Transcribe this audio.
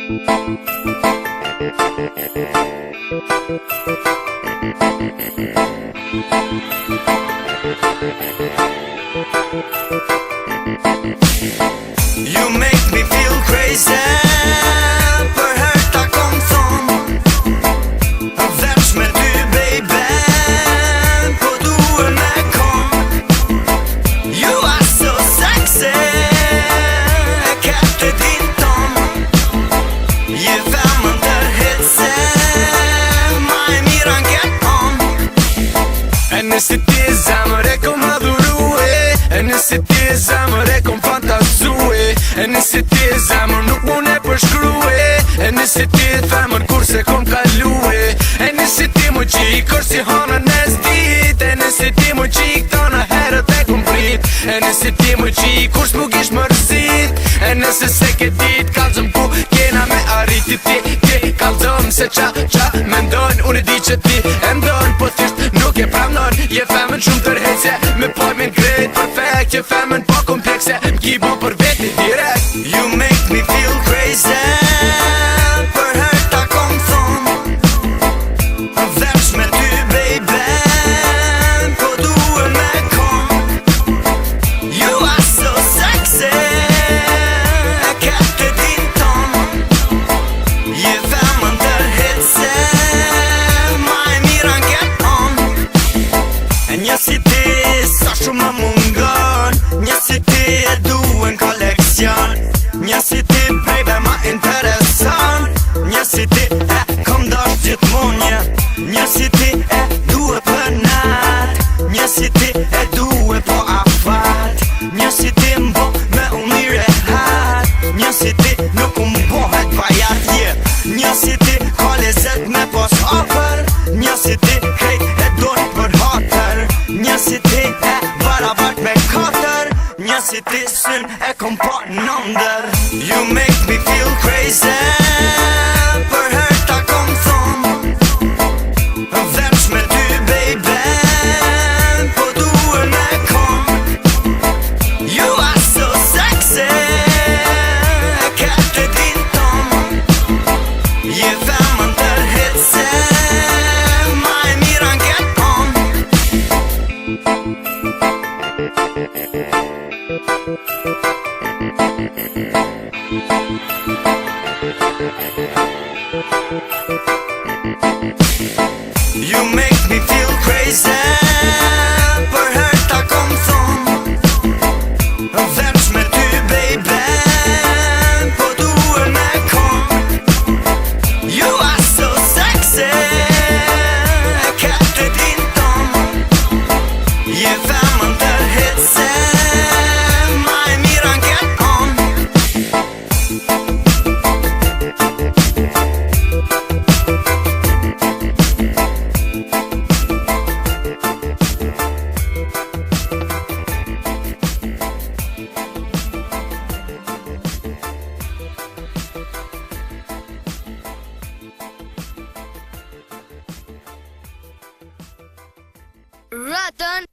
You make me feel crazy. Për herë ta kom thonë veç me ty baby, po duhet me kom. You are so sexy, e këtë din ton. Je femën tërhetse, ma e mira n'get on. E nëse ti zemër e kom adhurue, e nëse ti zemër e kom fantazue, e nëse ti zemër nuk mun e përshkrue, e nëse ti femër kur se kom kalue, e nëse ti mu qik kër si hanën e zdit, e nëse ti mu qik tona herët e kom prit, e nëse ti mu qik kur s'mu gish mërzit, e nëse se ke dit kalzëm ku kena me arriti ti kalzëm se qa me ndojnë, unë di që ti e ndojnë, po thjesht nuk e pramnon. Je femën shumë tërhece, me pojmen krejt perfekt, je femën po komplekse, m'ki bon për veti direkt. You make me feel crazy, për herë ta kom thonë veç me ty baby, po duhet me kom. You are so sexy, e këtë din ton. Je femën tërhetse, ma e mira n'get on. E një si ti sa shumë më mungon, një si ti e duen koleksion, një si ti baby ma intereson, një si ti e kom dosh gjithmonje, një si ti e due për nat, një si ti e due po afat, një si ti mbo me umire hat, një si ti nuk mbohet vajat, një si ti ka lezet me pos ofër, një si ti krejt e dojnë për hatër, një si ti e barabart me katër, një si ti syn e kom pa nëndër. You make me feel crazy, për herë ta kom thonë veç me ty baby, po duhet me kom. You are so sexy, e këtë din ton. Je femën tërhetse, ma e mira n'get on. You make me feel crazy, për herë ta kom thonë veç me ty baby, po duhet me kom. You are so sexy, e këtë din ton. Je femën tërhetse, ma e mira n'get on. Rotten